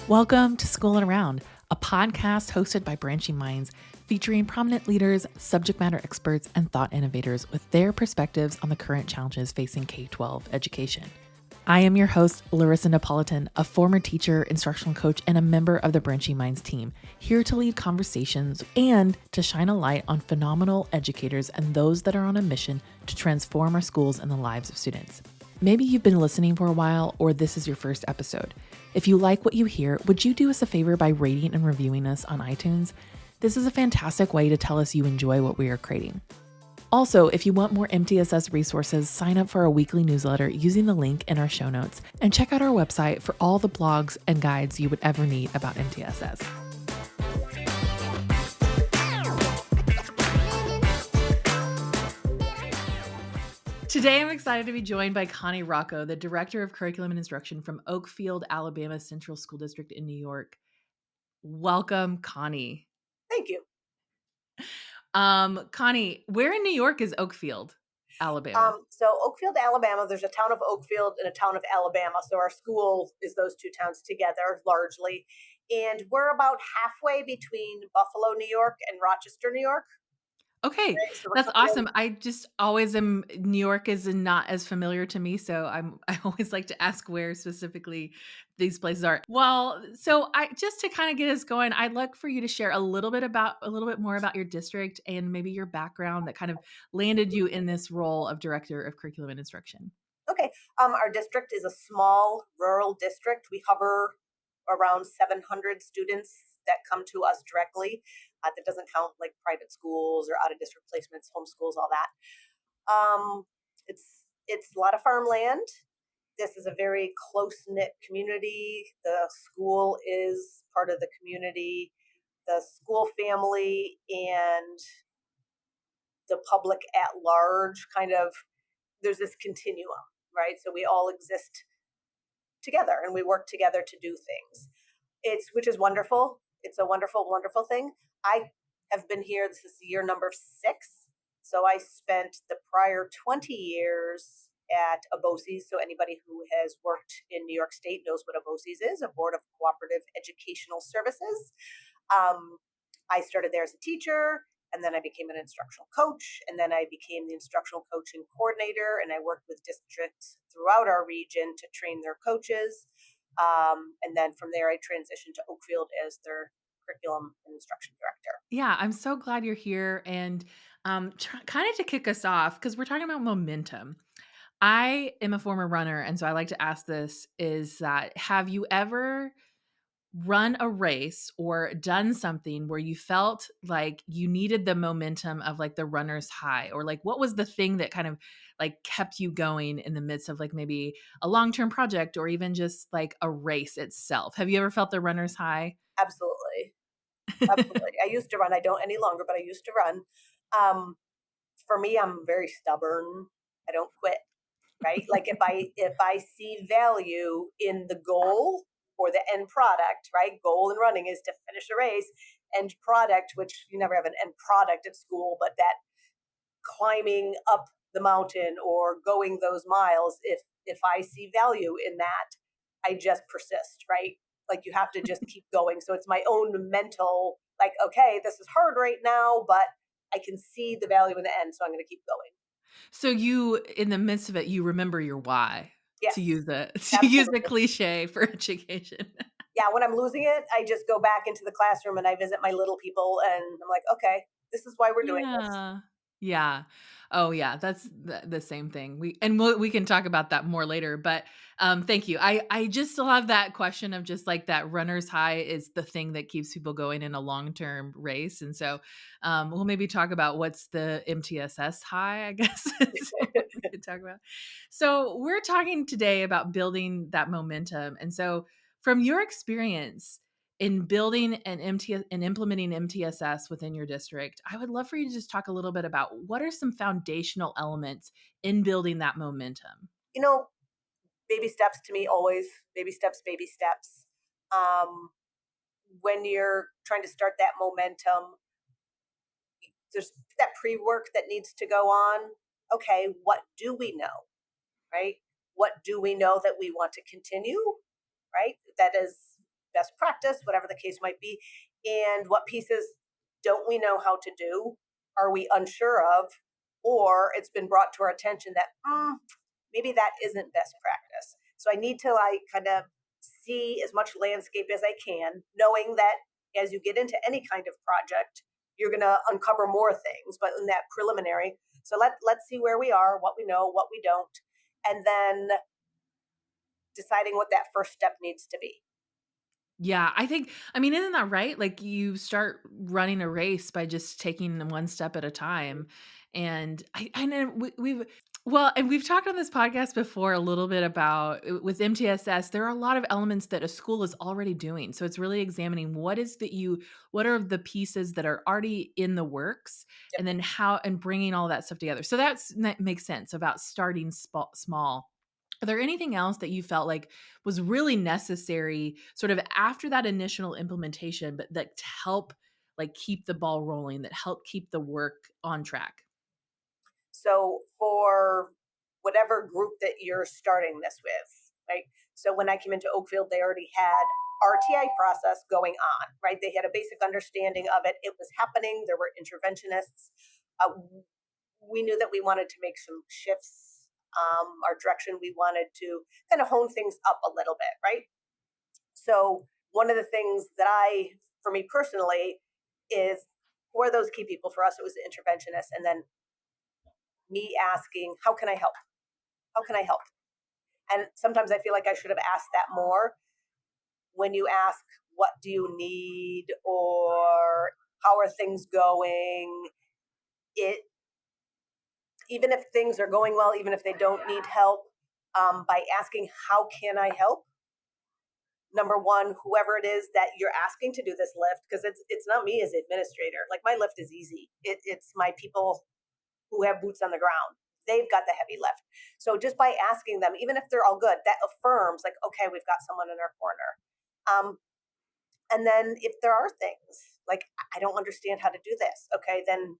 Welcome to School and Around, a podcast hosted by Branching Minds, featuring prominent leaders, subject matter experts, and thought innovators with their perspectives on the current challenges facing K-12 education. I am your host, Larissa Napolitan, a former teacher, instructional coach, and a member of the Branching Minds team, here to lead conversations and to shine a light on phenomenal educators and those that are on a mission to transform our schools and the lives of students. Maybe you've been listening for a while, or this is your first episode. If you like what you hear, would you do us a favor by rating and reviewing us on iTunes? This is a fantastic way to tell us you enjoy what we are creating. Also, if you want more MTSS resources, sign up for our weekly newsletter using the link in our show notes, and check out our website for all the blogs and guides you would ever need about MTSS. Today, I'm excited to be joined by Connie Rockow, the Director of Curriculum and Instruction from Oakfield-Alabama School District in New York. Welcome, Connie. Thank you. Connie, where in New York is Oakfield, Alabama? So Oakfield-Alabama, there's a town of Oakfield and a town of Alabama. So our school is those two towns together largely. And we're about halfway between Buffalo, New York and Rochester, New York. Okay, Right? So that's awesome. I just always am. New York is not as familiar to me, so I always like to ask where specifically these places are. Well, so I just to kind of get us going, I'd like for you to share a little bit more about your district and maybe your background that kind of landed you in this role of Director of Curriculum and Instruction. Okay. Our district is a small rural district. We hover around 700 students that come to us directly. That doesn't count like private schools or out of district placements, homeschools, all that. It's a lot of farmland. This is a very close knit community. The school is part of the community. The school family and the public at large kind of, there's this continuum, right? So we all exist together and we work together to do things. Which is wonderful. It's a wonderful, wonderful thing. I have been here. This is year number 6. So I spent the prior 20 years at ABOCES. So anybody who has worked in New York State knows what ABOCES is, a Board of Cooperative Educational Services. I started there as a teacher, and then I became an instructional coach, and then I became the instructional coaching coordinator, and I worked with districts throughout our region to train their coaches. And then from there, I transitioned to Oakfield as their curriculum and instruction director. Yeah, I'm so glad you're here. And kind of to kick us off, because we're talking about momentum. I am a former runner, and so I like to ask this: is that have you ever run a race or done something where you felt like you needed the momentum of like the runner's high, or like what was the thing that kind of like kept you going in the midst of like maybe a long-term project or even just like a race itself? Have you ever felt the runner's high? Absolutely. Absolutely. I used to run. I don't any longer, but I used to run. Um, for me, I'm very stubborn. I don't quit. Right? Like if I see value in the goal or the end product, right? Goal in running is to finish a race. End product, which you never have an end product at school, but that climbing up the mountain or going those miles, if I see value in that, I just persist, right? Like you have to just keep going. So it's my own mental, like, okay, this is hard right now, but I can see the value in the end, so I'm going to keep going. So you, in the midst of it, you remember your why, to Yes, use the to use the absolutely. cliche for education. Yeah, when I'm losing it, I just go back into the classroom and I visit my little people and I'm like, okay, this is why we're doing this. Yeah. Yeah. Oh, yeah, that's the same thing. We can talk about that more later, but, thank you. I just love that question of just, like, that runner's high is the thing that keeps people going in a long-term race, and so, we'll maybe talk about what's the MTSS high, I guess, is what we could talk about. So, we're talking today about building that momentum, and so from your experience in building an MT and implementing MTSS within your district, I would love for you to just talk a little bit about what are some foundational elements in building that momentum? You know, baby steps to me always, baby steps, baby steps. Um, when you're trying to start that momentum, there's that pre work that needs to go on. Okay, what do we know? Right? What do we know that we want to continue? Right? That has best practice, whatever the case might be, and what pieces don't we know how to do, are we unsure of, or it's been brought to our attention that maybe that isn't best practice. So I need to like kind of see as much landscape as I can, knowing that as you get into any kind of project, you're going to uncover more things, but in that preliminary. So let's see where we are, what we know, what we don't, and then deciding what that first step needs to be. Yeah, I mean, isn't that right? Like, you start running a race by just taking them one step at a time, and I know and we've talked on this podcast before a little bit about with MTSS, there are a lot of elements that a school is already doing, so it's really examining what are the pieces that are already in the works, Yep. and then how and bringing all that stuff together. So that makes sense about starting small. Are there anything else that you felt like was really necessary sort of after that initial implementation, but that to help like keep the ball rolling, that help keep the work on track? So for whatever group that you're starting this with, right? So when I came into Oakfield, they already had RTI process going on, right? They had a basic understanding of it. It was happening. There were interventionists. Uh, we knew that we wanted to make some shifts. Our direction, we wanted to kind of hone things up a little bit, right? So one of the things that for me personally, is who are those key people for us? It was the interventionists, and then me asking, how can I help? How can I help? And sometimes I feel like I should have asked that more. When you ask, what do you need? Or how are things going? It, even if things are going well, even if they don't need help, by asking, how can I help? Number one, whoever it is that you're asking to do this lift, because it's not me as administrator. Like my lift is easy. It's my people who have boots on the ground. They've got the heavy lift. So just by asking them, even if they're all good, that affirms like, okay, we've got someone in our corner. And then if there are things like, I don't understand how to do this, okay, then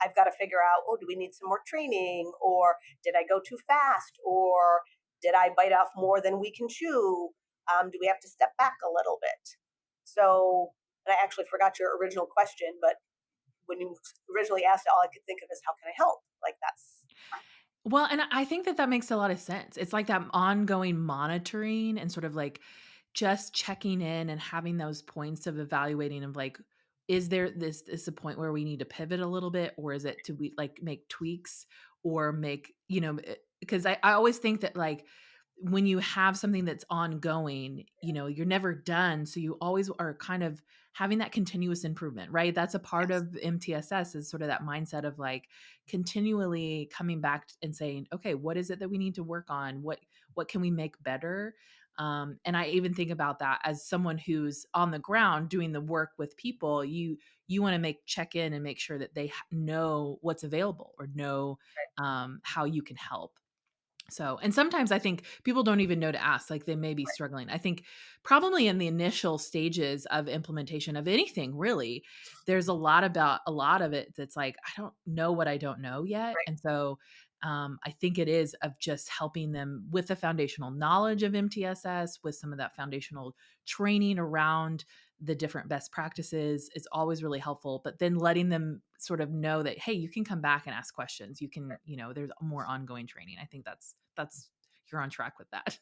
I've got to figure out, oh, do we need some more training? Or did I go too fast? Or did I bite off more than we can chew? Do we have to step back a little bit? So, and I actually forgot your original question, but when you originally asked, all I could think of is, how can I help? Like that's Well, and I think that makes a lot of sense. It's like that ongoing monitoring and sort of like just checking in and having those points of evaluating of like, is there this a point where we need to pivot a little bit, or is it to we like make tweaks or make, because I always think that like when you have something that's ongoing, you're never done. So you always are kind of having that continuous improvement, right? That's a part yes. of MTSS is sort of that mindset of like continually coming back and saying, okay, what is it that we need to work on? What can we make better? And I even think about that as someone who's on the ground doing the work with people. You want to make check in and make sure that they know what's available or know how you can help. So, and sometimes I think people don't even know to ask, like they may be struggling. I think probably in the initial stages of implementation of anything, really, there's a lot of it that's like, I don't know what I don't know yet. Right. And so I think it is of just helping them with the foundational knowledge of MTSS, with some of that foundational training around the different best practices is always really helpful, but then letting them sort of know that, hey, you can come back and ask questions. You can, there's more ongoing training. I think that's you're on track with that.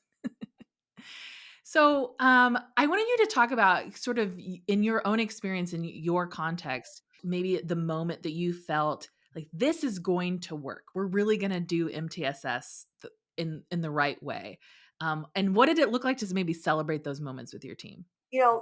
So, I wanted you to talk about sort of in your own experience, in your context, maybe the moment that you felt like this is going to work. We're really going to do MTSS in the right way. And what did it look like to maybe celebrate those moments with your team?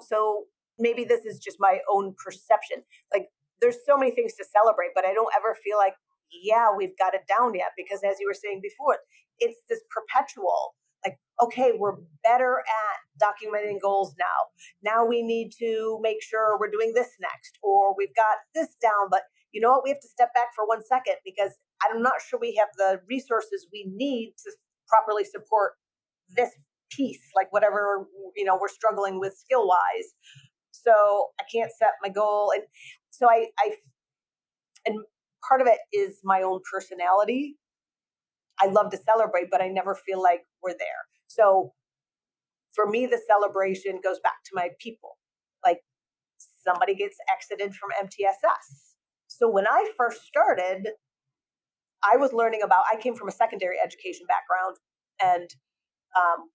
So maybe this is just my own perception. Like there's so many things to celebrate, but I don't ever feel like, yeah, we've got it down yet. Because as you were saying before, it's this perpetual, like, okay, we're better at documenting goals now. Now we need to make sure we're doing this next, or we've got this down. But you know what? We have to step back for 1 second because I'm not sure we have the resources we need to properly support this piece, like whatever we're struggling with skill wise. So I can't set my goal, and so I and part of it is my own personality. I love to celebrate, but I never feel like we're there. So for me, the celebration goes back to my people. Like somebody gets exited from MTSS. So when I first started, I was learning about, I came from a secondary education background, and um,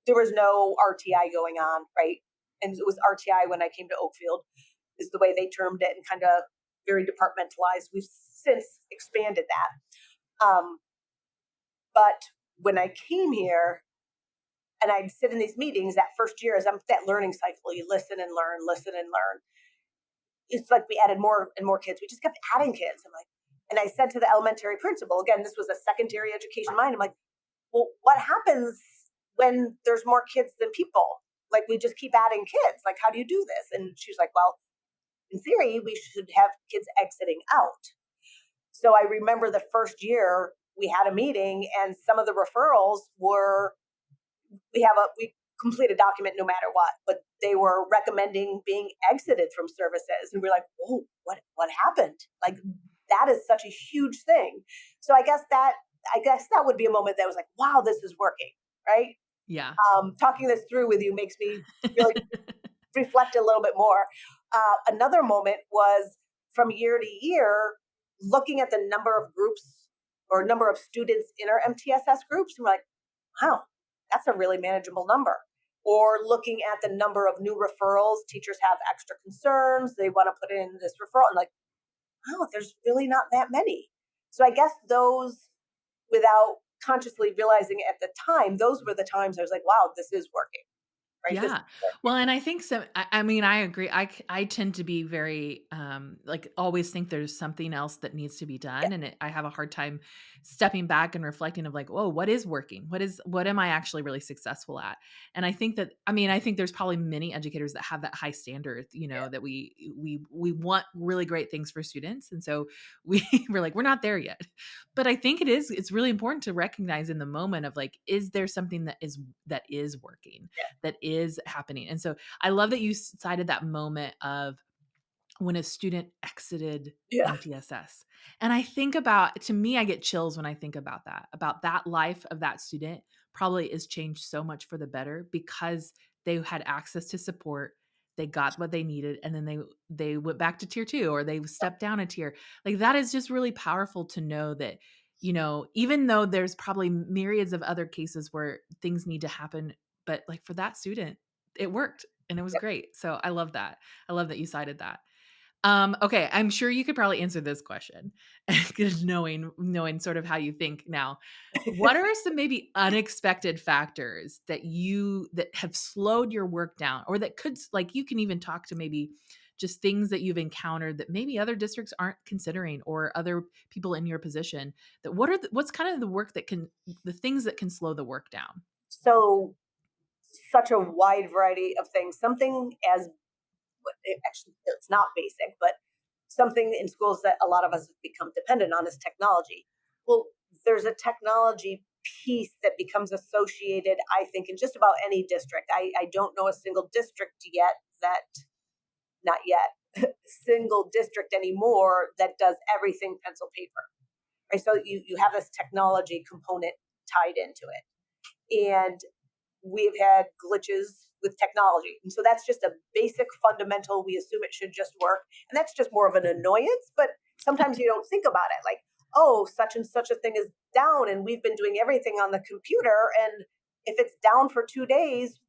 there was no RTI going on, right? And it was RTI when I came to Oakfield, is the way they termed it, and kind of very departmentalized. We've since expanded that. But when I came here and I'd sit in these meetings, that first year, as I'm that learning cycle, you listen and learn, listen and learn. It's like we added more and more kids. We just kept adding kids. I'm like, and I said to the elementary principal, again, this was a secondary education mind. I'm like, well, what happens when there's more kids than people? Like we just keep adding kids. Like, how do you do this? And she's like, well, in theory, we should have kids exiting out. So I remember the first year we had a meeting, and some of the referrals were we complete a document no matter what, but they were recommending being exited from services, and we're like, oh, what happened? Like that is such a huge thing. So I guess that would be a moment that was like, wow, this is working, right? Yeah. Talking this through with you makes me really reflect a little bit more. Another moment was from year to year, looking at the number of groups or number of students in our MTSS groups, and we're like, wow, that's a really manageable number. Or looking at the number of new referrals, teachers have extra concerns, they want to put in this referral, and like, wow, there's really not that many. So I guess those, without consciously realizing it at the time, those were the times I was like, wow, this is working. Right? This is Yeah. working. Well, and I think so. I mean, I agree. I tend to be very, like always think there's something else that needs to be Yeah. done. And I have a hard time stepping back and reflecting of like, whoa, what is working? What am I actually really successful at? And I think that, I mean, I think there's probably many educators that have that high standard, Yeah. that we want really great things for students. And so we're like, we're not there yet. But I think it's really important to recognize in the moment of like, is there something that is working? That is happening. And so I love that you cited that moment of when a student exited Yeah. MTSS. And I think about, to me, I get chills when I think about that life of that student probably is changed so much for the better because they had access to support. They got what they needed, and then they went back to tier 2, or they stepped down a tier. Like that is just really powerful to know that, even though there's probably myriads of other cases where things need to happen, but like for that student, it worked and it was Yep. great. So I love that. I love that you cited that. Okay, I'm sure you could probably answer this question, 'cause knowing sort of how you think now. What are some maybe unexpected factors that have slowed your work down, or that like you can even talk to maybe just things that you've encountered that maybe other districts aren't considering, or other people in your position, that what's kind of the things that can slow the work down? So such a wide variety of things. Something as actually it's not basic, but something in schools that a lot of us have become dependent on is technology. Well, there's a technology piece that becomes associated, I think, in just about any district. I don't know a single district yet that, not yet, single district anymore that does everything pencil paper. Right? So you have this technology component tied into it. And we've had glitches with technology. And so that's just a basic fundamental. We assume it should just work. And that's just more of an annoyance, but sometimes you don't think about it. Like, oh, such and such a thing is down, and we've been doing everything on the computer. And if it's down for 2 days,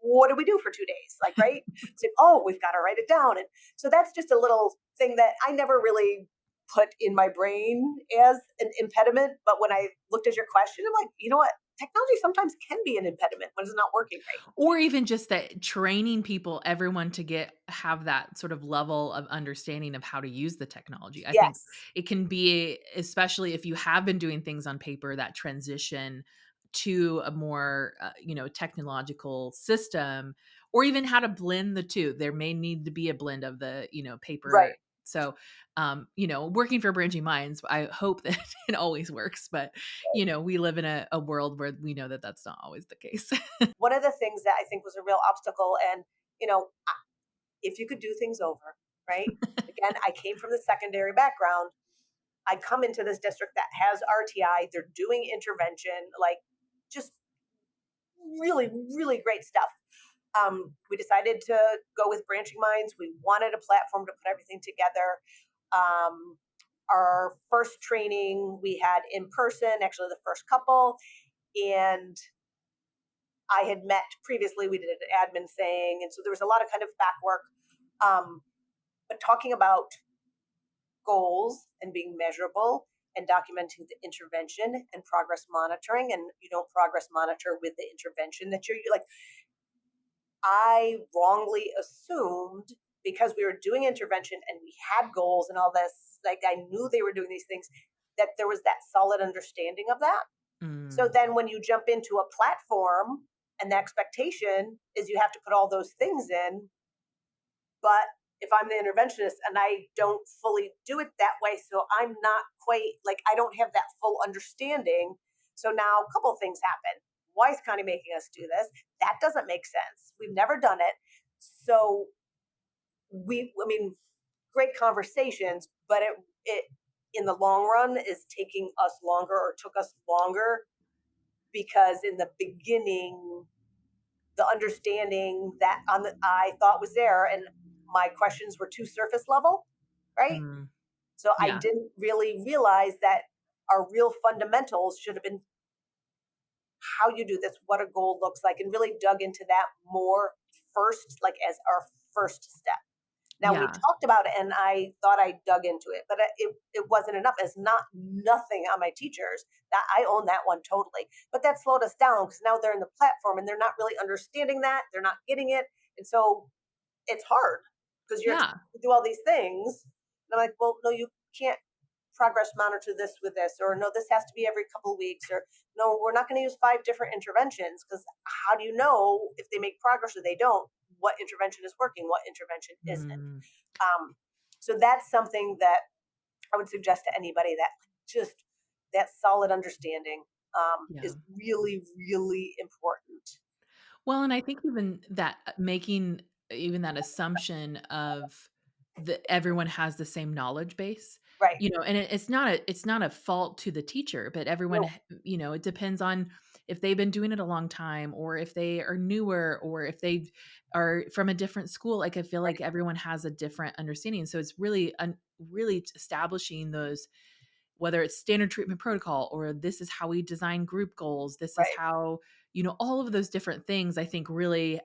what do we do for 2 days? Like, right? It's like, oh, we've got to write it down. And so that's just a little thing that I never really put in my brain as an impediment. But when I looked at your question, I'm like, you know what? Technology sometimes can be an impediment when it's not working right. Or even just that training people, everyone to have that sort of level of understanding of how to use the technology. I think Yes. it can be, especially if you have been doing things on paper, that transition to a more, technological system, or even how to blend the two. There may need to be a blend of the, paper. Right. So, working for Branching Minds, I hope that it always works, but we live in a world where we know that that's not always the case. One of the things that I think was a real obstacle, and, you know, if you could do things over, right? Again, I came from the secondary background. I come into this district that has RTI, they're doing intervention, like just really, really great stuff. We decided to go with Branching Minds. We wanted a platform to put everything together. Um, our first training we had in person, actually the first couple, and I had met previously. We did an admin thing, and so there was a lot of kind of back work. But talking about goals and being measurable and documenting the intervention and progress monitoring, and you don't progress monitor with the intervention that you're like. I wrongly assumed because we were doing intervention and we had goals and all this, like I knew they were doing these things, that there was that solid understanding of that. So Mm, then when you jump into a platform and the expectation is you have to put all those things in, but if I'm the interventionist and I don't fully do it that way, so I'm not quite like I don't have that full understanding. So now a couple of things happen. Why is Connie making us do this? That doesn't make sense. We've never done it. So I mean, great conversations, but it in the long run is taking us longer or took us longer because in the beginning the understanding that I thought was there and my questions were too surface level, right? mm, So I yeah. didn't really realize that our real fundamentals should have been how you do this, what a goal looks like, and really dug into that more first, like as our first step. Now we Yeah. talked about it, and I thought I dug into it, but it wasn't enough. It's not nothing on my teachers. That I own that one totally, but that slowed us down because now they're in the platform and they're not really understanding that. They're not getting it, and so it's hard because you're Yeah. expected to do all these things. And I'm like, well, no, you can't progress monitor this with this, or no, this has to be every couple of weeks, or no, we're not going to use 5 different interventions because how do you know if they make progress or they don't? What intervention is working? What intervention isn't? Mm, Um, so that's something that I would suggest to anybody that just that solid understanding yeah. is really, really important. Well, and I think even that making even that assumption of that everyone has the same knowledge base, Right. and it's not a fault to the teacher, but everyone, No. it depends on if they've been doing it a long time or if they are newer or if they are from a different school. Like I feel like Right. everyone has a different understanding. So it's really establishing those, whether it's standard treatment protocol or this is how we design group goals, this is Right. how, all of those different things. I think really,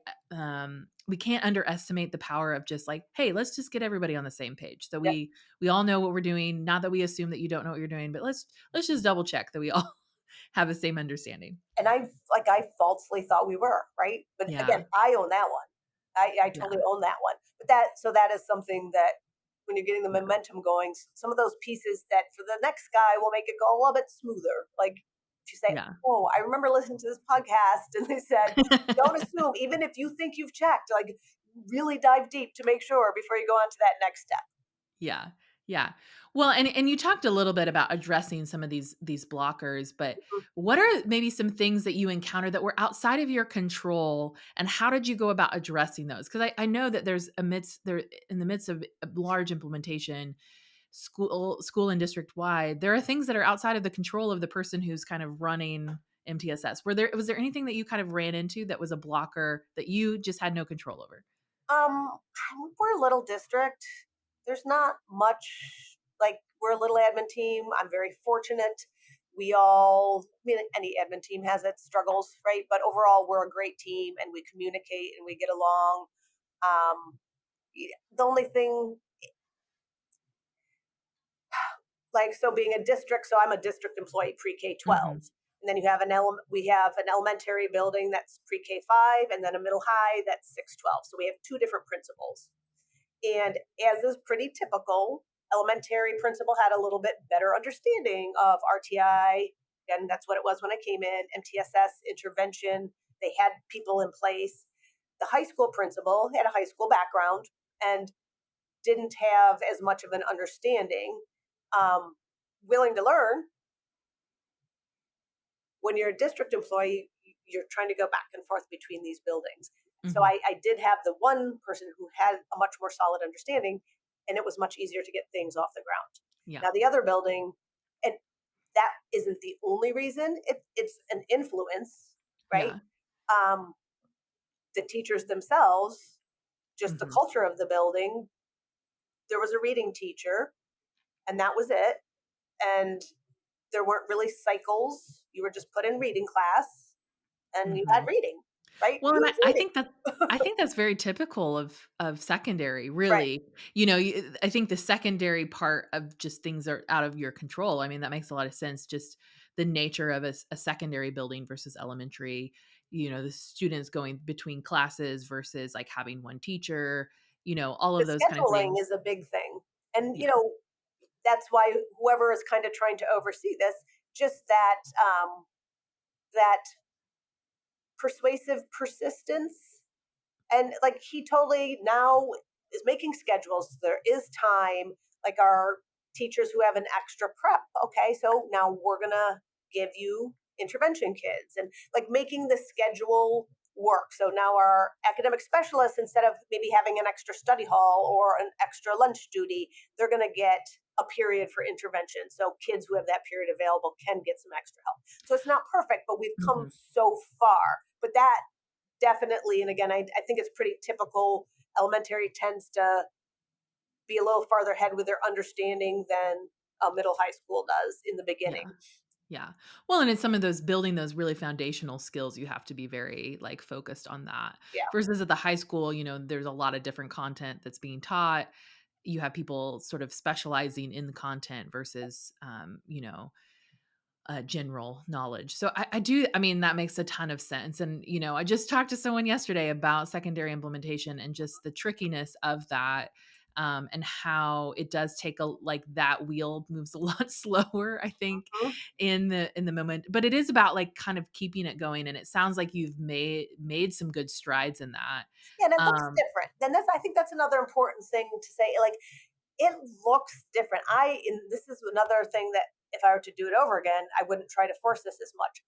we can't underestimate the power of just like, hey, let's just get everybody on the same page so Yep. we all know what we're doing, not that we assume that you don't know what you're doing, but let's just double check that we all have the same understanding. And I falsely thought we were right, but again, Yeah. I own that one. I Yeah. totally own that one. But that is something that when you're getting the Yeah. momentum going, some of those pieces that for the next guy will make it go a little bit smoother. Like if you say, Yeah. "Oh, I remember listening to this podcast," and they said, "Don't assume, even if you think you've checked, like really dive deep to make sure before you go on to that next step." Yeah. Yeah. Well, and you talked a little bit about addressing some of these blockers, but Mhm. what are maybe some things that you encountered that were outside of your control, and how did you go about addressing those? Because I know that there in the midst of a large implementation, school and district wide, there are things that are outside of the control of the person who's kind of running MTSS. Was there anything that you kind of ran into that was a blocker that you just had no control over? Um, we're a little district. There's not much like we're a little admin team. I'm very fortunate. We all, I mean, any admin team has its struggles, right? But overall, we're a great team and we communicate and we get along. Um, the only thing, like, so being a district, so I'm a district employee pre-K 12. Mhm. And then we have an elementary building that's pre-K 5 and then a middle high that's 6-12. So we have 2 different principals. And as is pretty typical, elementary principal had a little bit better understanding of RTI, and that's what it was when I came in, MTSS intervention. They had people in place. The high school principal had a high school background and didn't have as much of an understanding. Um, Willing to learn. When you're a district employee, you're trying to go back and forth between these buildings. So Mhm. I did have the one person who had a much more solid understanding, and it was much easier to get things off the ground. Yeah. Now, the other building, and that isn't the only reason, it's an influence, right? Yeah. Um, the teachers themselves, just the Mhm. culture of the building, there was a reading teacher, and that was it. And there weren't really cycles. You were just put in reading class and you had Mhm. reading, right? Well, Who and was I reading? think that I think that's very typical of secondary, Right. really. I think the secondary part of just things are out of your control. I mean, that makes a lot of sense, just the nature of a secondary building versus elementary, the students going between classes versus, like, having one teacher, all The of those kind of scheduling things. is a big thing. And, Yeah. that's why whoever is kind of trying to oversee this, just that persuasive persistence. And like he totally now is making schedules. There is time, like our teachers who have an extra prep. Okay, so now we're gonna give you intervention kids and like making the schedule work. So now our academic specialists, instead of maybe having an extra study hall or an extra lunch duty, they're gonna get a period for intervention. So kids who have that period available can get some extra help. So it's not perfect, but we've come Mhm. so far. But that definitely, and again, I think it's pretty typical. Elementary tends to be a little farther ahead with their understanding than middle high school does in the Yeah. beginning. Yeah. Well, and it's some of those building those really foundational skills, you have to be very, like, focused on that. Yeah. Versus at the high school, there's a lot of different content that's being taught. You have people sort of specializing in the content versus, general knowledge. So I mean, that makes a ton of sense. And, I just talked to someone yesterday about secondary implementation and just the trickiness of that. And how it does take like that wheel moves a lot slower, I think, Mhm. in the moment. But it is about, like, kind of keeping it going. And it sounds like you've made some good strides in that. Yeah, and it looks Um, different. Then that's I think that's another important thing to say. Like it looks different. And this is another thing that if I were to do it over again, I wouldn't try to force this as much.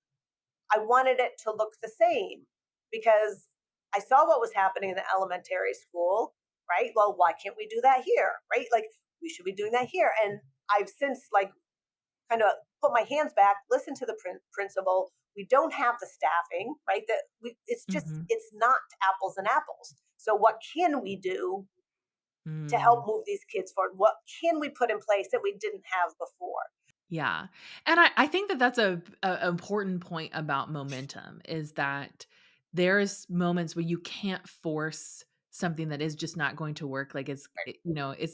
I wanted it to look the same because I saw what was happening in the elementary school, right? Well, why can't we do that here, right? Like we should be doing that here. And I've since like kind of put my hands back, listen to the principal. We don't have the staffing, right? It's just mhm. it's not apples and apples. So what can we do to help Mm. move these kids forward? What can we put in place that we didn't have before? Yeah. And I think that that's a important point about momentum, is that there's moments where you can't force something that is just not going to work. Like, it's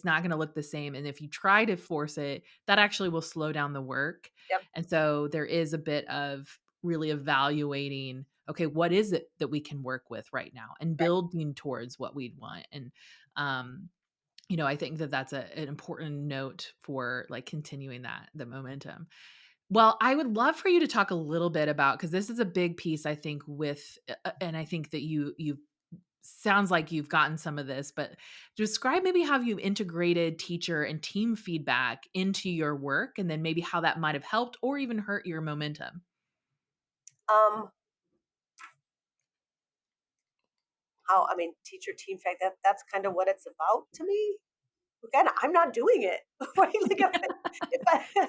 not going to look the same. And if you try to force it, that actually will slow down the work. Yep. And so there is a bit of really evaluating, okay, what is it that we can work with right now, and Right. building towards what we'd want. And, um, I think that that's an important note for, like, continuing the momentum. Well, I would love for you to talk a little bit about, because this is a big piece, I think, and I think that you sounds like you've gotten some of this, but describe maybe how you've integrated teacher and team feedback into your work, and then maybe how that might have helped or even hurt your momentum. Um, how I mean, teacher team fact that's kind of what it's about to me. Again, I'm not doing it. Right? Like if I,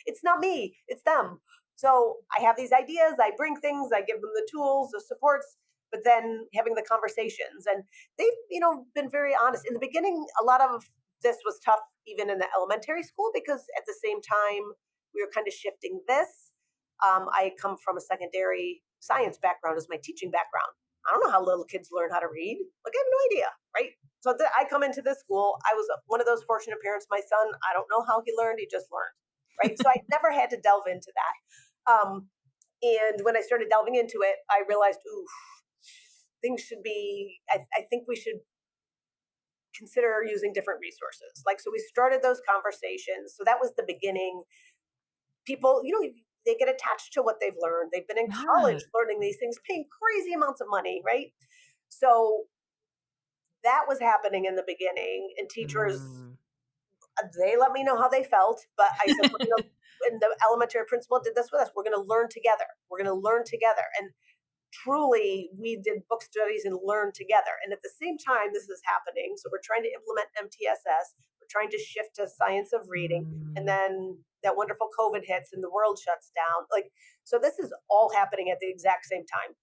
it's not me, it's them. So I have these ideas, I bring things, I give them the tools, the supports, but then having the conversations. And they've, been very honest. In the beginning, a lot of this was tough even in the elementary school because at the same time we were kind of shifting this. I come from a secondary science background as my teaching background. I don't know how little kids learn how to read. Like I have no idea, right? So I come into this school. I was one of those fortunate parents. My son, I don't know how he learned. He just learned, right? So I never had to delve into that. And when I started delving into it, I realized, ooh, things should be. I think we should consider using different resources. Like so, we started those conversations. So that was the beginning. People, they get attached to what they've learned. They've been in college Yeah. learning these things, paying crazy amounts of money, right? So that was happening in the beginning, and teachers Mm. they let me know how they felt, but I said, we're going to, and the elementary principal did this with us. We're going to learn together. We're going to learn together. And truly, we did book studies and learn together. And at the same time, this is happening. So we're trying to implement MTSS. We're trying to shift to science of reading. And Mm. then that wonderful COVID hits and the world shuts down. Like, so this is all happening at the exact same time.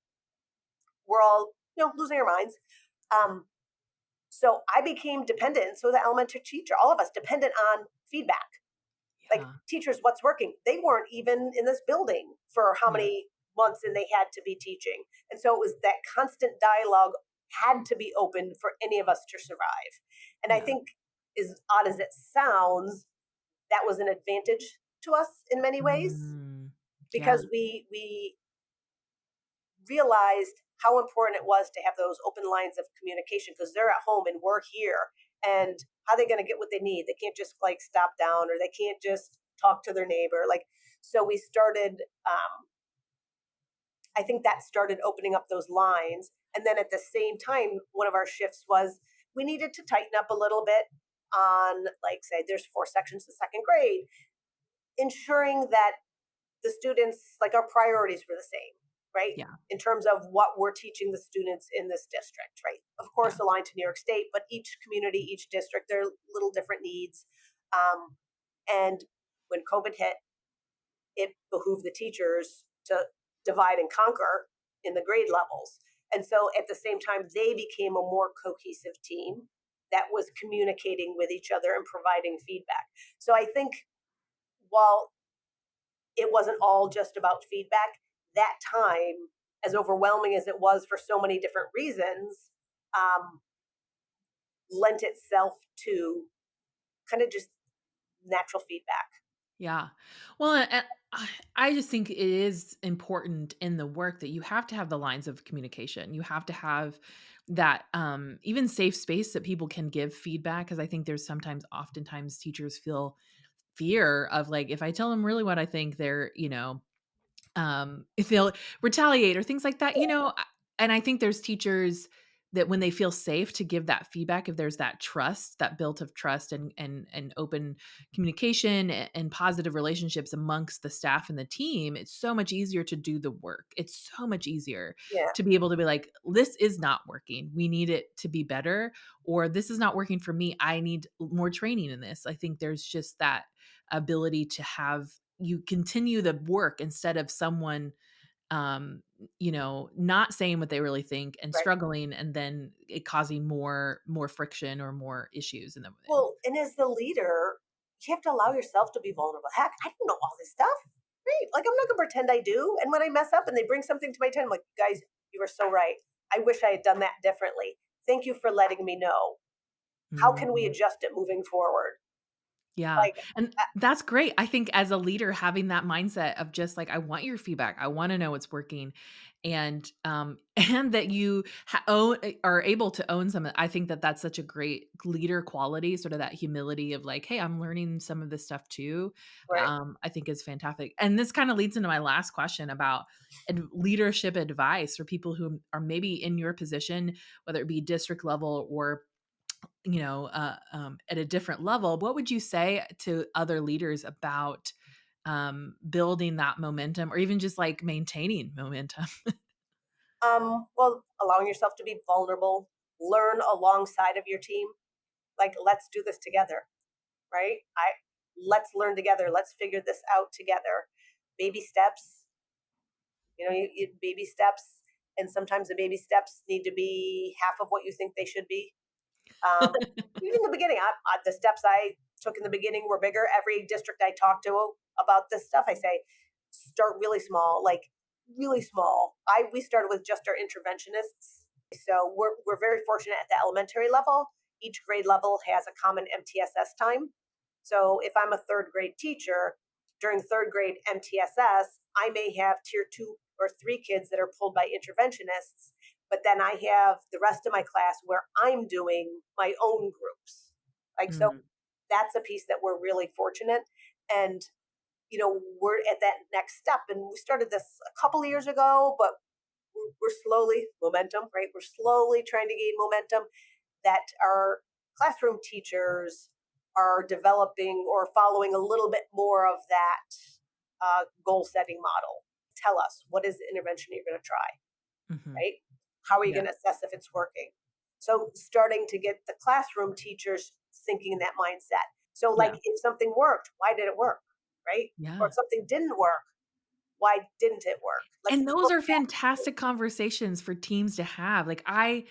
we're all, losing our minds. Um, so I became dependent. So the elementary teacher, all of us dependent on feedback. Like, Yeah. teachers, what's working? They weren't even in this building for how Yeah. many months, and they had to be teaching. And so it was that constant dialogue had to be open for any of us to survive. And I Yeah. think, as odd as it sounds, that was an advantage to us in many ways, Mm. Yeah. because we realized how important it was to have those open lines of communication, because they're at home and we're here. And how are they going to get what they need? They can't just like stop down, or they can't just talk to their neighbor. Like, so we started, I think that started opening up those lines. And then at the same time, one of our shifts was we needed to tighten up a little bit on, like, say, there's 4 sections to second grade, ensuring that the students, like, our priorities were the same, right? Yeah. In terms of what we're teaching the students in this district, right? Of course, Yeah. aligned to New York State, but each community, each district, there are little different needs. Um, and when COVID hit, it behooved the teachers to divide and conquer in the grade levels. And so at the same time, they became a more cohesive team that was communicating with each other and providing feedback. So I think, while it wasn't all just about feedback, that time, as overwhelming as it was for so many different reasons, um, lent itself to kind of just natural feedback. Yeah. Well, and I just think it is important in the work that you have to have the lines of communication. You have to have that even safe space that people can give feedback, because I think there's oftentimes teachers feel fear of, like, if I tell them really what I think, they're, if they'll retaliate or things like that, and I think there's teachers that when they feel safe to give that feedback, if there's that trust, that built of trust and open communication and positive relationships amongst the staff and the team, it's so much easier to do the work. It's so much easier Yeah, to be able to be like, this is not working. We need it to be better, or this is not working for me. I need more training in this. I think there's just that ability to have you continue the work instead of someone not saying what they really think and right. struggling, and then it causing more friction or more issues in them. Well, and as the leader, you have to allow yourself to be vulnerable. Heck, I don't know all this stuff. Right? Like, I'm not gonna pretend I do. And when I mess up and they bring something to my attention, I'm like, guys, you were so right. I wish I had done that differently. Thank you for letting me know. How can we Mhm. adjust it moving forward? Yeah, Like, and that's great. I think as a leader, having that mindset of just like, I want your feedback. I wanna know what's working, and, and that you are able to own some of I think that that's such a great leader quality, sort of that humility of like, "Hey, I'm learning some of this stuff too," right. I think is fantastic. And this kinda leads into my last question about leadership advice for people who are maybe in your position, whether it be district level or at a different level. What would you say to other leaders about building that momentum, or even just like maintaining momentum? Well, allowing yourself to be vulnerable, learn alongside of your team. Like, let's do this together, right? Let's learn together. Let's figure this out together. Baby steps, baby steps, and sometimes the baby steps need to be half of what you think they should be. Um, Even in the beginning, the steps I took in the beginning were bigger. Every district I talk to about this stuff, I say, start really small, like really small. We started with just our interventionists, so we're very fortunate at the elementary level. Each grade level has a common MTSS time. So if I'm a third grade teacher, during third grade MTSS, I may have tier 2 or 3 kids that are pulled by interventionists, but then I have the rest of my class where I'm doing my own groups. Like, so Mm, that's a piece that we're really fortunate. And, we're at that next step. And we started this a couple of years ago, but we're slowly, momentum, right? We're slowly trying to gain momentum, that our classroom teachers are developing or following a little bit more of that goal setting model. Tell us, what is the intervention you're going to try, mhm. right? How are you Yeah, going to assess if it's working? So, starting to get the classroom teachers thinking in that mindset. So, like, yeah, if something worked, why did it work, right? Or yeah, if something didn't work, Why didn't it work? Let's And those look are at it. fantastic conversations for teams to have. Like, I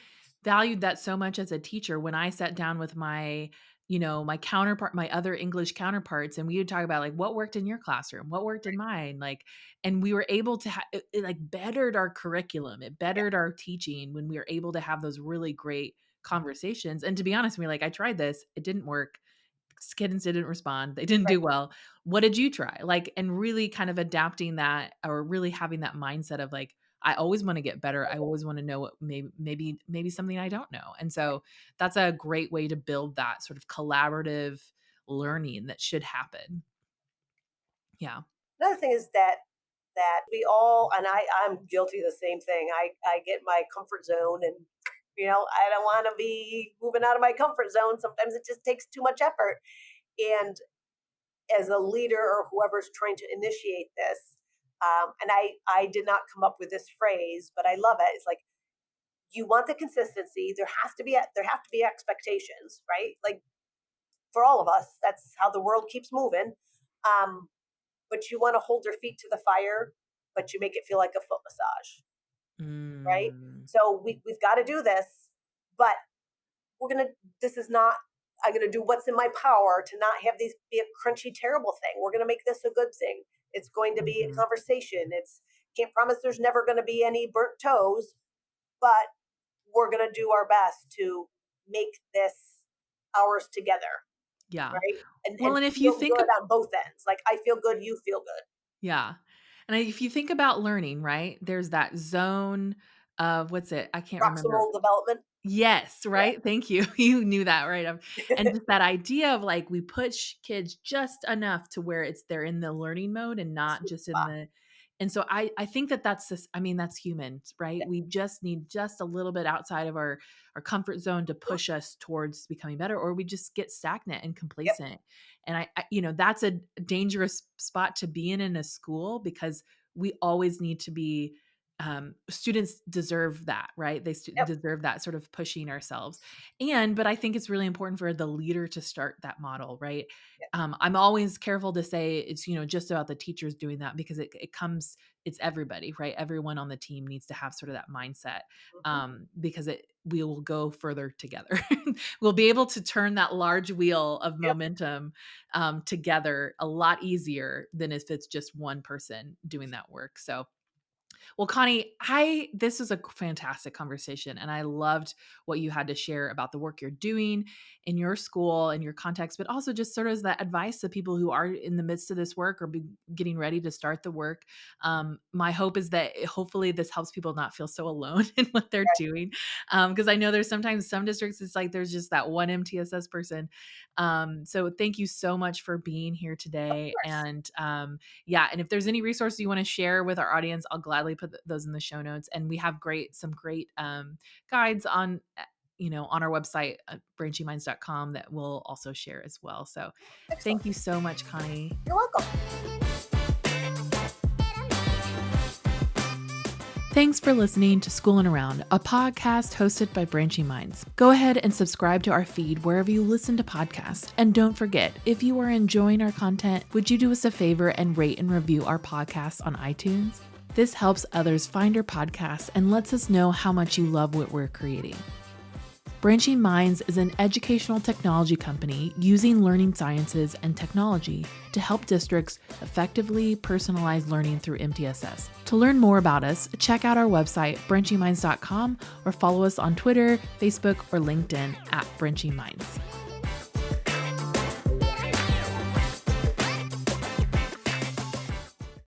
valued that so much as a teacher when I sat down with my, my counterpart, my other English counterparts, and we would talk about like what worked in your classroom, what worked in mine, like, and we were able to it like bettered our curriculum, it Yeah, bettered our teaching when we were able to have those really great conversations. And to be honest, we were like, I tried this, it didn't work. Kittens didn't respond. They didn't right. do well. What did you try? Like, and really kind of adapting that, or really having that mindset of like, I always want to get better. I always want to know what maybe something I don't know. And so that's a great way to build that sort of collaborative learning that should happen. Yeah. Another thing is that we all, and I'm guilty of the same thing. I get my comfort zone, and I don't want to be moving out of my comfort zone. Sometimes it just takes too much effort. And as a leader or whoever's trying to initiate this, and I did not come up with this phrase, but I love it. It's like, you want the consistency. There have to be expectations, right? Like, for all of us, that's how the world keeps moving. Um, but you want to hold their feet to the fire, but you make it feel like a foot massage, right? Mm, So we've got to do this, but we're gonna. This is not. I'm gonna do what's in my power to not have these be a crunchy, terrible thing. We're gonna make this a good thing. It's going to be a mhm. conversation. It's Can't promise there's never going to be any burnt toes, but we're going to do our best to make this ours together, Yeah. right? And Well, and if you feel think good on both ends. Like, I feel good, you feel good. Yeah. And if you think about learning, right? There's that zone of what's it? I can't remember. Proximal development. Yes, Yeah. right? Thank you. You knew that, right? And just that idea of like we push kids just enough to where they're in the learning mode and not Sweet just in spot. the. And so I think that that's this. I mean, that's humans, right? Yeah. We just need just a little bit outside of our comfort zone to Mhm. push us towards becoming better, or we just get stagnant and Yep. complacent. And that's a dangerous spot to be in a school, because we always need to be, students deserve that, right? They Yep. deserve that sort of pushing ourselves. But I think it's really important for the leader to start that model, right? Yep. I'm always careful to say it's, just about the teachers doing that, because it's everybody, right? Everyone on the team needs to have sort of that mindset, Mhm. because we will go further together. We'll be able to turn that large wheel of Yep. momentum, together a lot easier than if it's just one person doing that work. So, well, Connie, this was a fantastic conversation, and I loved what you had to share about the work you're doing in your school and your context, but also just sort of that advice to people who are in the midst of this work or getting ready to start the work. My hope is that hopefully this helps people not feel so alone in what they're Right. doing, because I know there's sometimes some districts it's like there's just that one MTSS person. So thank you so much for being here Of today, course. and yeah, and if there's any resources you want to share with our audience, I'll gladly put those in the show notes. And we have some great guides on on our website at branchyminds.com that we'll also share as well. So Excellent. thank you so much, Connie. You're welcome. Thanks for listening to Schoolin' Around, a podcast hosted by Branching Minds. Go ahead and subscribe to our feed wherever you listen to podcasts. And don't forget, if you are enjoying our content, would you do us a favor and rate and review our podcast on iTunes? This helps others find our podcast and lets us know how much you love what we're creating. Branching Minds is an educational technology company using learning sciences and technology to help districts effectively personalize learning through MTSS. To learn more about us, check out our website, branchingminds.com, or follow us on Twitter, Facebook, or LinkedIn at Branching Minds.